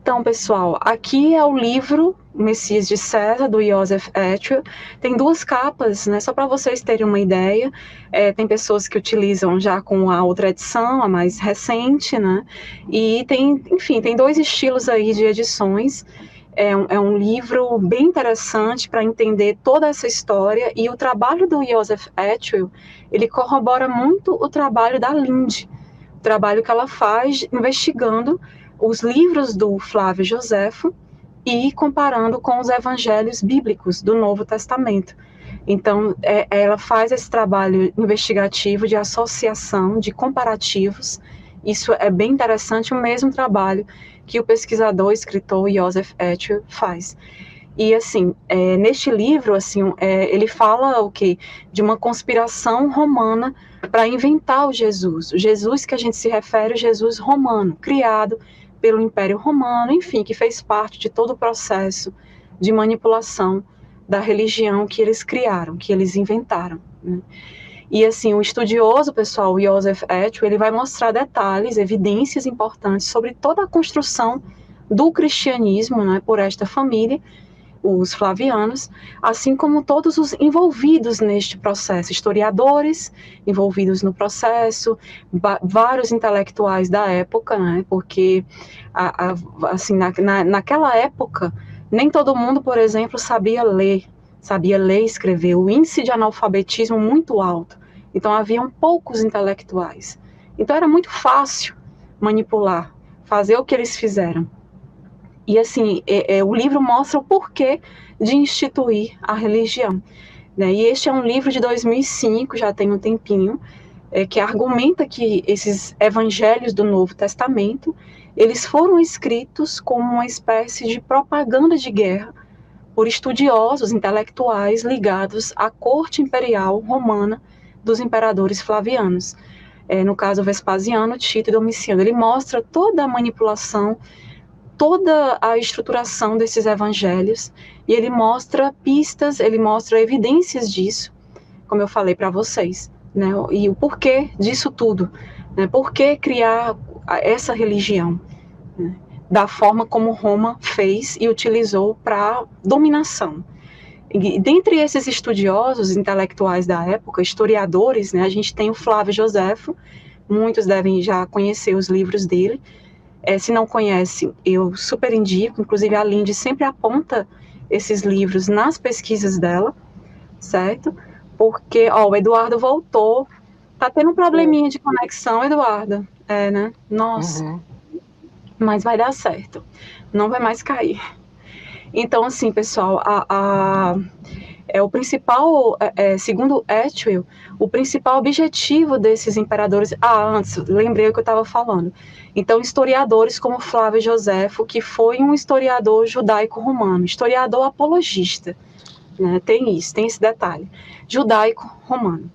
Então, pessoal, aqui é o livro Messias de César, do Joseph Etchell. Tem 2 capas, né, só para vocês terem uma ideia. Tem pessoas que utilizam já com a outra edição, a mais recente, né? E tem, enfim, tem 2 estilos aí de edições. É um livro bem interessante para entender toda essa história, e o trabalho do Joseph Etchell, ele corrobora muito o trabalho da Linde, o trabalho que ela faz investigando os livros do Flávio Joséfo e comparando com os evangelhos bíblicos do Novo Testamento. Então, ela faz esse trabalho investigativo de associação, de comparativos. Isso é bem interessante, o mesmo trabalho que o pesquisador e escritor Joseph Etchell faz. E, assim, neste livro, assim, ele fala o quê? De uma conspiração romana para inventar o Jesus que a gente se refere, o Jesus romano, criado pelo Império Romano, enfim, que fez parte de todo o processo de manipulação da religião que eles criaram, que eles inventaram, né? E, assim, o estudioso, pessoal, o Joseph Etchell, ele vai mostrar detalhes, evidências importantes sobre toda a construção do cristianismo, né, por esta família, os flavianos, assim como todos os envolvidos neste processo, historiadores envolvidos no processo, vários intelectuais da época, né, porque assim, naquela época, nem todo mundo, por exemplo, sabia ler e escrever, o índice de analfabetismo muito alto, então haviam poucos intelectuais, então era muito fácil manipular, fazer o que eles fizeram. E, assim, o livro mostra o porquê de instituir a religião, né? E este é um livro de 2005, já tem um tempinho, que argumenta que esses evangelhos do Novo Testamento, eles foram escritos como uma espécie de propaganda de guerra por estudiosos intelectuais ligados à corte imperial romana dos imperadores flavianos. No caso, Vespasiano, Tito e Domiciano. Ele mostra toda a manipulação, toda a estruturação desses evangelhos, e ele mostra pistas, ele mostra evidências disso, como eu falei para vocês, né? E o porquê disso tudo, né? Por que criar essa religião, né? Da forma como Roma fez e utilizou para dominação. E dentre esses estudiosos intelectuais da época, historiadores, né, a gente tem o Flávio Joséfo, muitos devem já conhecer os livros dele. Se não conhece, eu super indico, inclusive a Linde sempre aponta esses livros nas pesquisas dela, certo? Porque, o Eduardo voltou, tá tendo um probleminha de conexão, Eduardo, né? Nossa, mas vai dar certo, não vai mais cair. Então, assim, pessoal, o principal, segundo Etchell, o principal objetivo desses imperadores... antes, lembrei o que eu estava falando. Então, historiadores como Flávio Joséfo, que foi um historiador judaico-romano, historiador apologista, né, tem esse detalhe, judaico-romano.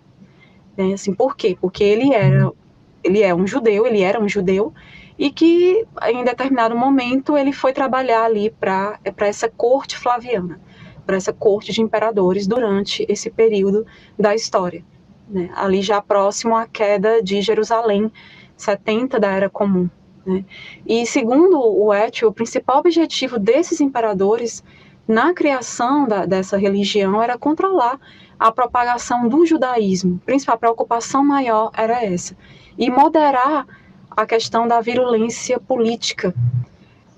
Né, assim, por quê? Porque ele era um judeu, e que, em determinado momento, ele foi trabalhar ali para essa corte flaviana, para essa corte de imperadores durante esse período da história, né? Ali já próximo à queda de Jerusalém, 70 da Era Comum, né? E segundo o Etchell, o principal objetivo desses imperadores na criação dessa religião era controlar a propagação do judaísmo. A principal preocupação maior era essa, e moderar a questão da virulência política,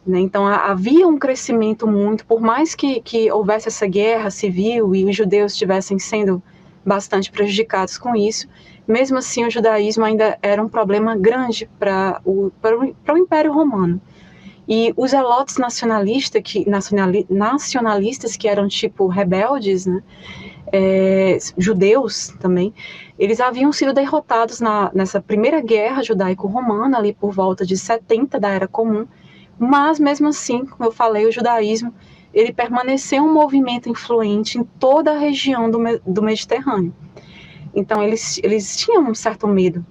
né? Então havia um crescimento muito, por mais que houvesse essa guerra civil e os judeus estivessem sendo bastante prejudicados com isso, mesmo assim o judaísmo ainda era um problema grande para o Império Romano. E os zelotes nacionalistas, que eram tipo rebeldes, né, judeus também, eles haviam sido derrotados nessa primeira guerra judaico-romana, ali por volta de 70 da Era Comum, mas mesmo assim, como eu falei, o judaísmo, ele permaneceu um movimento influente em toda a região do Mediterrâneo. Então eles tinham um certo medo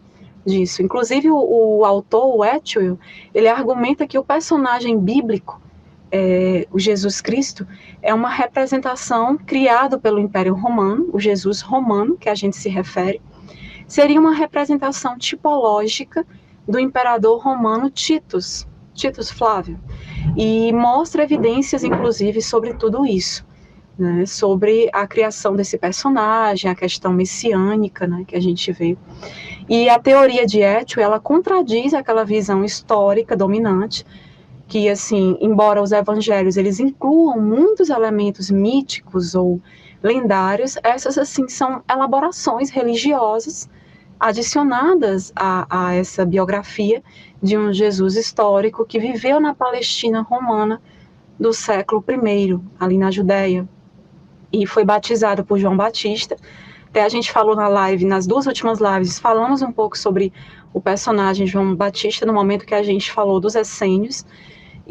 disso. Inclusive o autor, o Etchell, ele argumenta que o personagem bíblico, o Jesus Cristo, é uma representação criada pelo Império Romano, o Jesus romano, que a gente se refere, seria uma representação tipológica do imperador romano Titus Titus Flávio, e mostra evidências, inclusive, sobre tudo isso, né, sobre a criação desse personagem, a questão messiânica, né, que a gente vê. E a teoria de Étio, ela contradiz aquela visão histórica dominante, que, assim, embora os evangelhos eles incluam muitos elementos míticos ou lendários, essas, assim, são elaborações religiosas adicionadas a essa biografia de um Jesus histórico que viveu na Palestina romana do século I, ali na Judéia, e foi batizado por João Batista. Até a gente falou na live, nas duas últimas lives, falamos um pouco sobre o personagem João Batista, no momento que a gente falou dos essênios,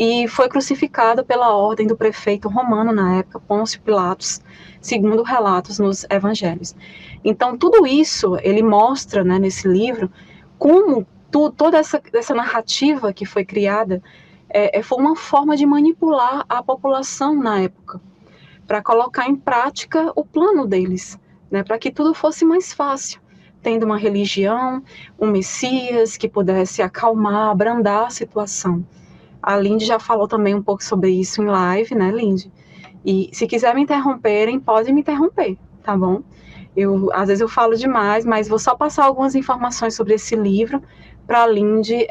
e foi crucificado pela ordem do prefeito romano na época, Pôncio Pilatos, segundo relatos nos evangelhos. Então, tudo isso, ele mostra, né, nesse livro, como toda essa narrativa que foi criada foi uma forma de manipular a população na época, para colocar em prática o plano deles, né, para que tudo fosse mais fácil, tendo uma religião, um Messias que pudesse acalmar, abrandar a situação. A Lindy já falou também um pouco sobre isso em live, né, Lindy? E se quiser me interromperem, podem me interromper, tá bom? Às vezes eu falo demais, mas vou só passar algumas informações sobre esse livro para a Lindy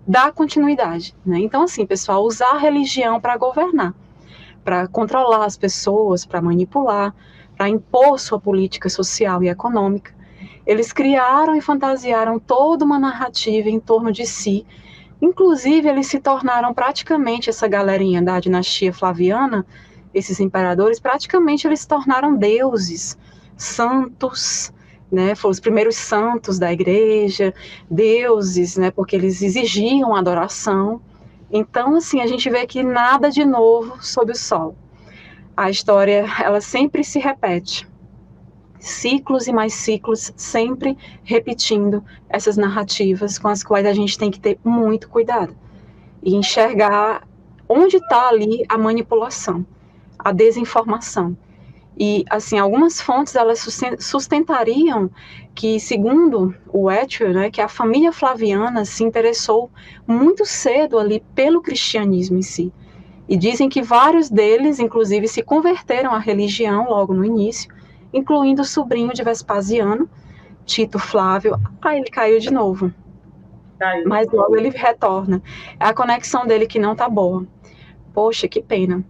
dar continuidade, né? Então, assim, pessoal, usar a religião para governar, para controlar as pessoas, para manipular, para impor sua política social e econômica. Eles criaram e fantasiaram toda uma narrativa em torno de si. Inclusive, eles se tornaram praticamente, essa galerinha da dinastia Flaviana, esses imperadores, praticamente eles se tornaram deuses, santos, né? Foram os primeiros santos da igreja, deuses, né? Porque eles exigiam adoração. Então, assim, a gente vê que nada de novo sob o sol. A história, ela sempre se repete. Ciclos e mais ciclos, sempre repetindo essas narrativas com as quais a gente tem que ter muito cuidado e enxergar onde está ali a manipulação, a desinformação. E, assim, algumas fontes, elas sustentariam que, segundo o Étio, né, que a família Flaviana se interessou muito cedo ali pelo cristianismo em si. E dizem que vários deles, inclusive, se converteram à religião logo no início, incluindo o sobrinho de Vespasiano, Tito Flávio. Ele caiu de novo. Caiu. Mas logo ele retorna. É a conexão dele que não tá boa. Poxa, que pena.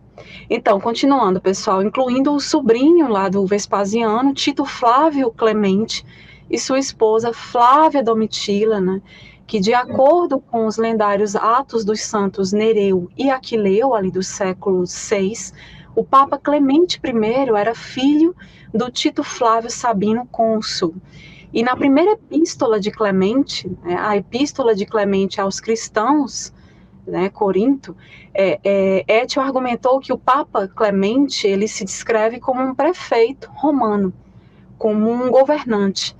Então, continuando, pessoal, incluindo o sobrinho lá do Vespasiano, Tito Flávio Clemente, e sua esposa Flávia Domitila, né, que de acordo com os lendários Atos dos Santos Nereu e Aquileu, ali do século VI, o Papa Clemente I era filho do Tito Flávio Sabino Cônsul. E na primeira epístola de Clemente, né, a epístola de Clemente aos cristãos, né, Corinto, Étio argumentou que o Papa Clemente, ele se descreve como um prefeito romano, como um governante,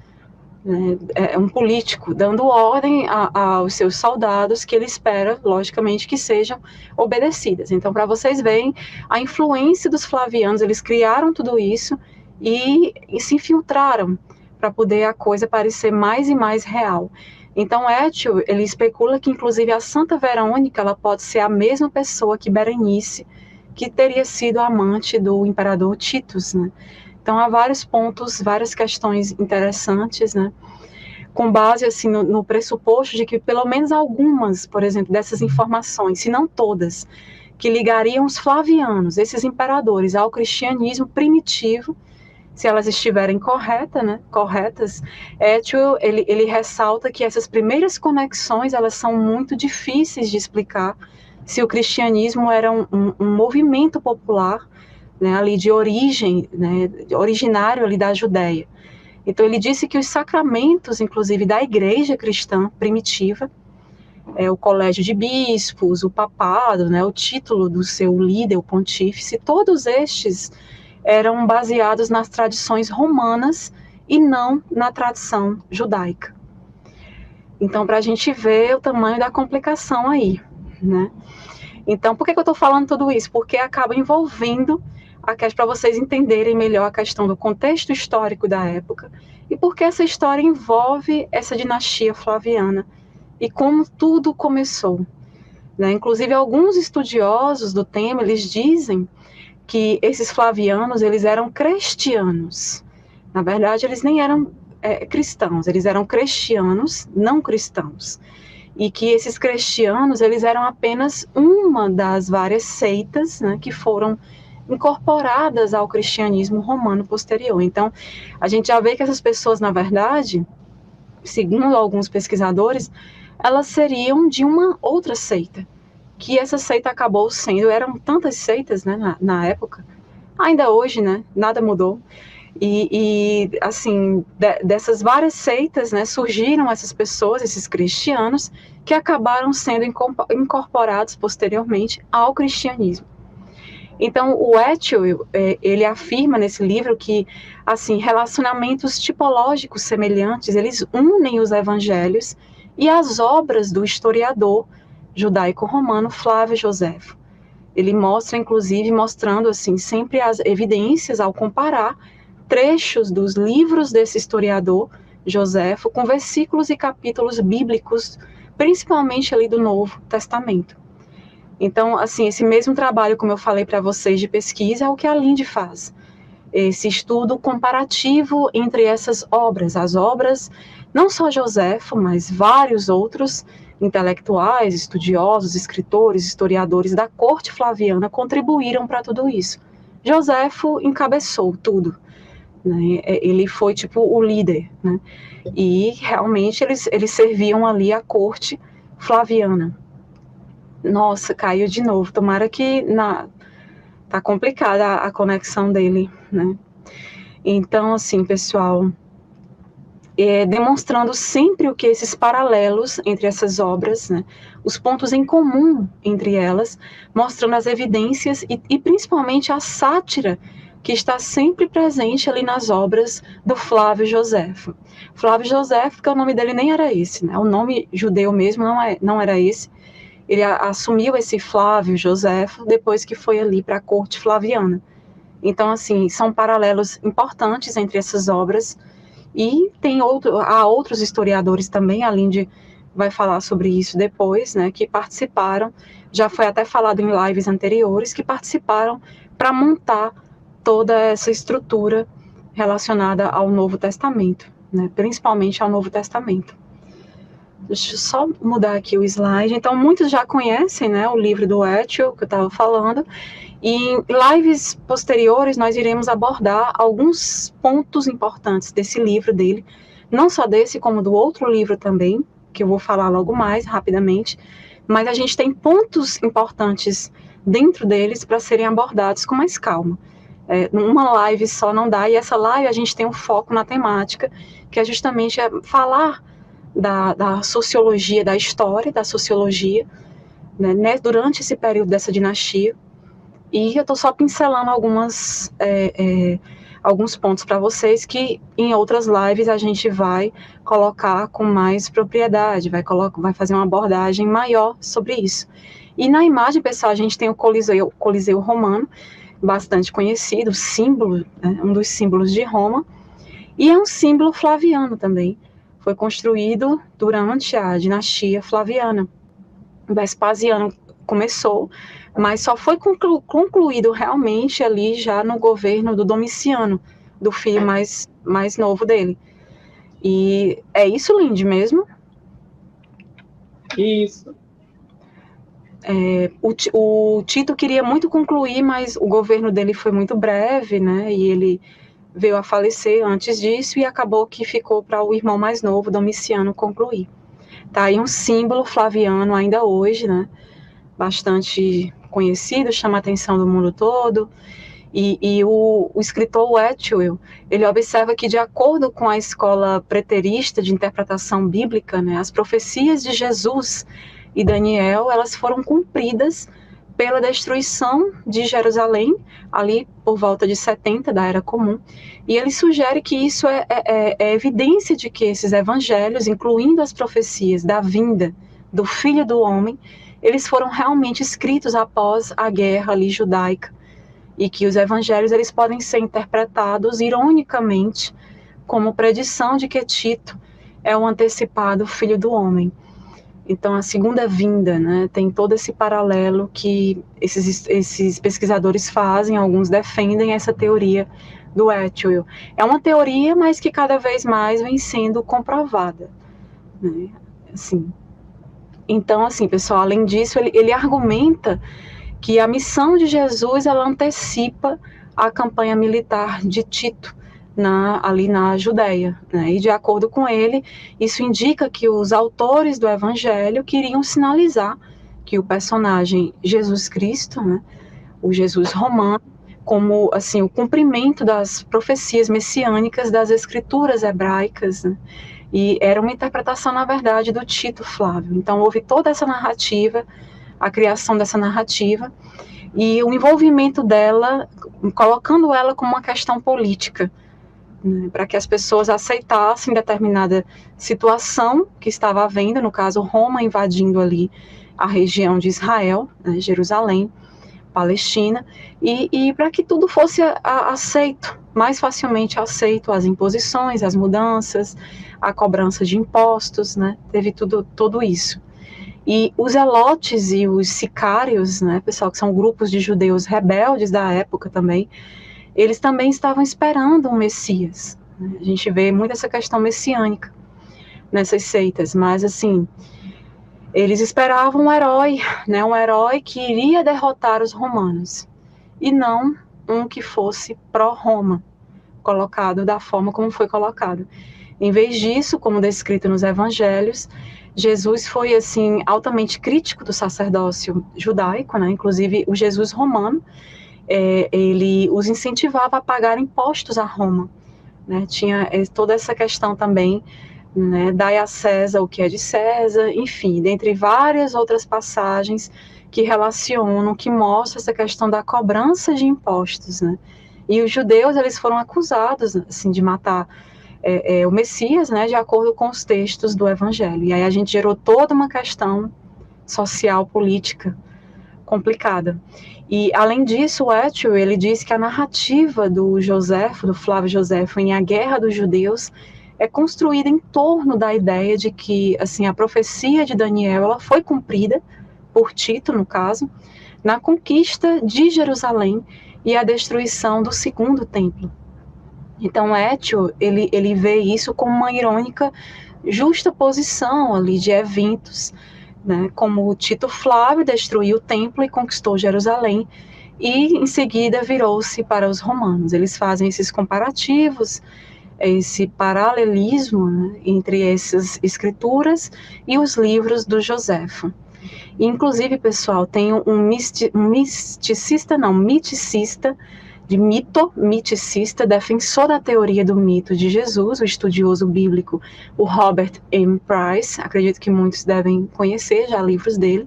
né, um político, dando ordem aos seus soldados que ele espera, logicamente, que sejam obedecidas. Então, para vocês verem a influência dos flavianos, eles criaram tudo isso e se infiltraram para poder a coisa parecer mais e mais real. Então, Étio, ele especula que, inclusive, a Santa Verônica, ela pode ser a mesma pessoa que Berenice, que teria sido amante do imperador Titus, né? Então, há vários pontos, várias questões interessantes, né? Com base, assim, no pressuposto de que pelo menos algumas, por exemplo, dessas informações, se não todas, que ligariam os flavianos, esses imperadores, ao cristianismo primitivo, se elas estiverem corretas, Étio, ele ressalta que essas primeiras conexões, elas são muito difíceis de explicar se o cristianismo era um movimento popular, né, ali de origem, né, originário ali da Judéia. Então ele disse que os sacramentos, inclusive da igreja cristã primitiva, o colégio de bispos, o papado, né, o título do seu líder, o pontífice, todos estes eram baseados nas tradições romanas e não na tradição judaica. Então, para a gente ver o tamanho da complicação aí, né? Então, por que eu estou falando tudo isso? Porque acaba envolvendo, para vocês entenderem melhor a questão do contexto histórico da época e porque essa história envolve essa dinastia flaviana e como tudo começou. né? Inclusive, alguns estudiosos do tema, eles dizem que esses flavianos, eles eram cristianos. Na verdade, eles nem eram cristãos, eles eram cristianos, não cristãos. E que esses cristianos, eles eram apenas uma das várias seitas, né, que foram incorporadas ao cristianismo romano posterior. Então, a gente já vê que essas pessoas, na verdade, segundo alguns pesquisadores, elas seriam de uma outra seita, que essa seita acabou sendo, eram tantas seitas, né, na época, ainda hoje, né, nada mudou, assim, dessas várias seitas, né, surgiram essas pessoas, esses cristianos, que acabaram sendo incorporados posteriormente ao cristianismo. Então, o Etchell, ele afirma nesse livro que, assim, relacionamentos tipológicos semelhantes, eles unem os evangelhos e as obras do historiador judaico-romano Flávio Joséfo. Ele mostra, inclusive, mostrando, assim, sempre as evidências ao comparar trechos dos livros desse historiador Joséfo com versículos e capítulos bíblicos, principalmente ali do Novo Testamento. Então, assim, esse mesmo trabalho, como eu falei para vocês, de pesquisa, é o que a Linde faz. Esse estudo comparativo entre essas obras, as obras, não só Joséfo, mas vários outros intelectuais, estudiosos, escritores, historiadores da corte flaviana contribuíram para tudo isso. Joséfo encabeçou tudo, né? Ele foi tipo o líder, né? E realmente eles serviam ali a corte flaviana. Nossa, caiu de novo. Tomara que tá complicada a conexão dele, né? Então, assim, pessoal, demonstrando sempre o que esses paralelos entre essas obras, né? Os pontos em comum entre elas, mostrando as evidências e principalmente a sátira que está sempre presente ali nas obras do Flávio Joséfo. Flávio Joséfo, que o nome dele nem era esse, né? O nome judeu mesmo não era esse. Ele assumiu esse Flávio Joséfo depois que foi ali para a corte flaviana. Então, assim, são paralelos importantes entre essas obras. E há outros historiadores também, a Linde vai falar sobre isso depois, né, que participaram, já foi até falado em lives anteriores, que participaram para montar toda essa estrutura relacionada ao Novo Testamento, né, principalmente ao Novo Testamento. Deixa eu só mudar aqui o slide. Então, muitos já conhecem, né, o livro do Etchell, que eu estava falando, e em lives posteriores nós iremos abordar alguns pontos importantes desse livro dele, não só desse, como do outro livro também, que eu vou falar logo mais, rapidamente, mas a gente tem pontos importantes dentro deles para serem abordados com mais calma. Uma live só não dá, e essa live a gente tem um foco na temática, que é justamente falar da sociologia, da história da sociologia, né, durante esse período dessa dinastia. E eu estou só pincelando alguns pontos para vocês que em outras lives a gente vai colocar com mais propriedade, vai fazer uma abordagem maior sobre isso. E na imagem, pessoal, a gente tem o Coliseu Romano, bastante conhecido, símbolo, né, um dos símbolos de Roma, e é um símbolo flaviano também. Foi construído durante a dinastia flaviana. Vespasiano começou, mas só foi concluído realmente ali já no governo do Domiciano, do filho mais novo dele. E é isso, Linde, mesmo? Isso. O Tito queria muito concluir, mas o governo dele foi muito breve, né? E ele veio a falecer antes disso e acabou que ficou para o irmão mais novo, Domiciano, concluir. Tá aí um símbolo flaviano ainda hoje, né? Bastante conhecido, chama a atenção do mundo todo. E o escritor Etchell, ele observa que, de acordo com a escola preterista de interpretação bíblica, né, as profecias de Jesus e Daniel, elas foram cumpridas pela destruição de Jerusalém, ali por volta de 70 da Era Comum, e ele sugere que isso é evidência de que esses evangelhos, incluindo as profecias da vinda do Filho do Homem, eles foram realmente escritos após a guerra ali judaica, e que os evangelhos eles podem ser interpretados ironicamente como predição de que Tito é o antecipado Filho do Homem. Então, a segunda vinda, né, tem todo esse paralelo que esses pesquisadores fazem, alguns defendem essa teoria do Atwill. É uma teoria, mas que cada vez mais vem sendo comprovada, né, assim. Então, assim, pessoal, além disso, ele argumenta que a missão de Jesus, ela antecipa a campanha militar de Tito, ali na Judéia, né? E de acordo com ele, isso indica que os autores do Evangelho queriam sinalizar que o personagem Jesus Cristo, né, o Jesus romano, como assim o cumprimento das profecias messiânicas das escrituras hebraicas, né? E era uma interpretação, na verdade, do Tito Flávio. Então houve toda essa narrativa, a criação dessa narrativa e o envolvimento dela, colocando ela como uma questão política, né, para que as pessoas aceitassem determinada situação que estava havendo, no caso Roma invadindo ali a região de Israel, né, Jerusalém, Palestina, e para que tudo fosse aceito, mais facilmente aceito, as imposições, as mudanças, a cobrança de impostos, né, teve tudo isso. E os zelotes e os sicários, né, pessoal, que são grupos de judeus rebeldes da época também, eles também estavam esperando um Messias. A gente vê muito essa questão messiânica nessas seitas, mas assim, eles esperavam um herói, né, um herói que iria derrotar os romanos, e não um que fosse pró-Roma, colocado da forma como foi colocado. Em vez disso, como descrito nos evangelhos, Jesus foi assim altamente crítico do sacerdócio judaico, né? Inclusive o Jesus romano, ele os incentivava a pagar impostos a Roma, né? Tinha toda essa questão também, né? Dai a César o que é de César, enfim, dentre várias outras passagens que relacionam, que mostram essa questão da cobrança de impostos, né? E os judeus, eles foram acusados, assim, de matar o Messias, né, de acordo com os textos do Evangelho. E aí a gente gerou toda uma questão social, política complicada. E, além disso, o Atwill, ele diz que a narrativa do Flávio Joséfo, em A Guerra dos Judeus, é construída em torno da ideia de que, assim, a profecia de Daniel, ela foi cumprida, por Tito, no caso, na conquista de Jerusalém e a destruição do segundo templo. Então, Atwill, ele vê isso como uma irônica justaposição ali de eventos, né, como Tito Flávio destruiu o templo e conquistou Jerusalém, e em seguida virou-se para os romanos. Eles fazem esses comparativos, esse paralelismo, né, entre essas escrituras e os livros do Joséfo. E, inclusive, pessoal, tem um miticista, defensor da teoria do mito de Jesus, o estudioso bíblico, o Robert M. Price, acredito que muitos devem conhecer já livros dele.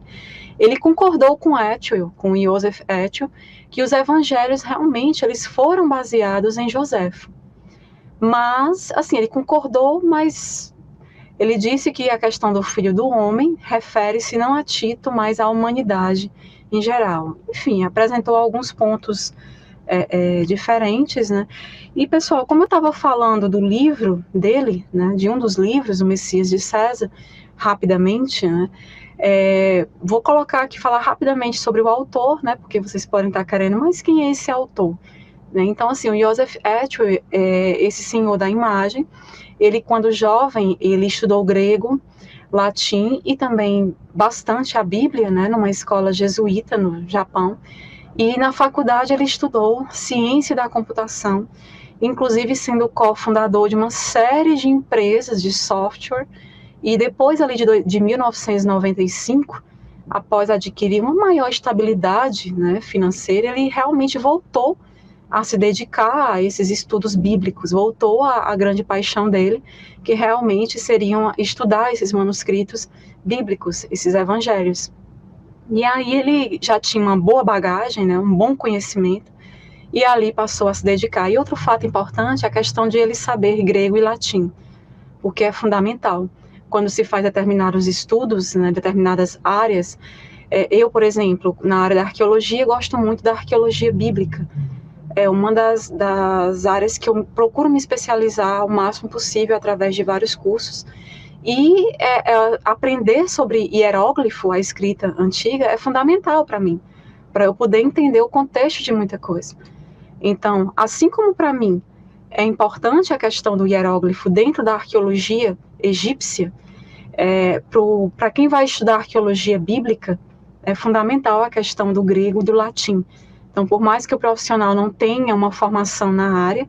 Ele concordou com Atwill, com Joseph Atwill, que os evangelhos realmente eles foram baseados em Joséfo. Mas, assim, ele concordou, mas ele disse que a questão do Filho do Homem refere-se não a Tito, mas à humanidade em geral. Enfim, apresentou alguns pontos diferentes, né? E, pessoal, como eu estava falando do livro dele, né, de um dos livros, O Messias de César, rapidamente, né, vou colocar aqui, falar rapidamente sobre o autor, né, porque vocês podem estar querendo, mas quem é esse autor? Né? Então, assim, o Joseph Atwill, esse senhor da imagem, ele, quando jovem, ele estudou grego, latim e também bastante a Bíblia, né, numa escola jesuíta no Japão. E na faculdade ele estudou ciência da computação, inclusive sendo cofundador de uma série de empresas de software. E depois ali de 1995, após adquirir uma maior estabilidade, né, financeira, ele realmente voltou a se dedicar a esses estudos bíblicos, voltou à grande paixão dele, que realmente seriam estudar esses manuscritos bíblicos, esses evangelhos. E aí ele já tinha uma boa bagagem, né, um bom conhecimento, e ali passou a se dedicar. E outro fato importante é a questão de ele saber grego e latim, o que é fundamental. Quando se faz determinados estudos, né, determinadas áreas, eu, por exemplo, na área da arqueologia, gosto muito da arqueologia bíblica. É uma das áreas que eu procuro me especializar o máximo possível através de vários cursos. E aprender sobre hieróglifo, a escrita antiga, é fundamental para mim, para eu poder entender o contexto de muita coisa. Então, assim como para mim é importante a questão do hieróglifo dentro da arqueologia egípcia, para quem vai estudar arqueologia bíblica, é fundamental a questão do grego e do latim. Então, por mais que o profissional não tenha uma formação na área,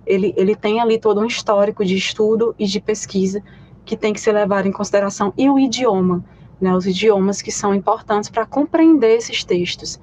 ele tem ali todo um histórico de estudo e de pesquisa que tem que ser levado em consideração, e o idioma, né, os idiomas que são importantes para compreender esses textos.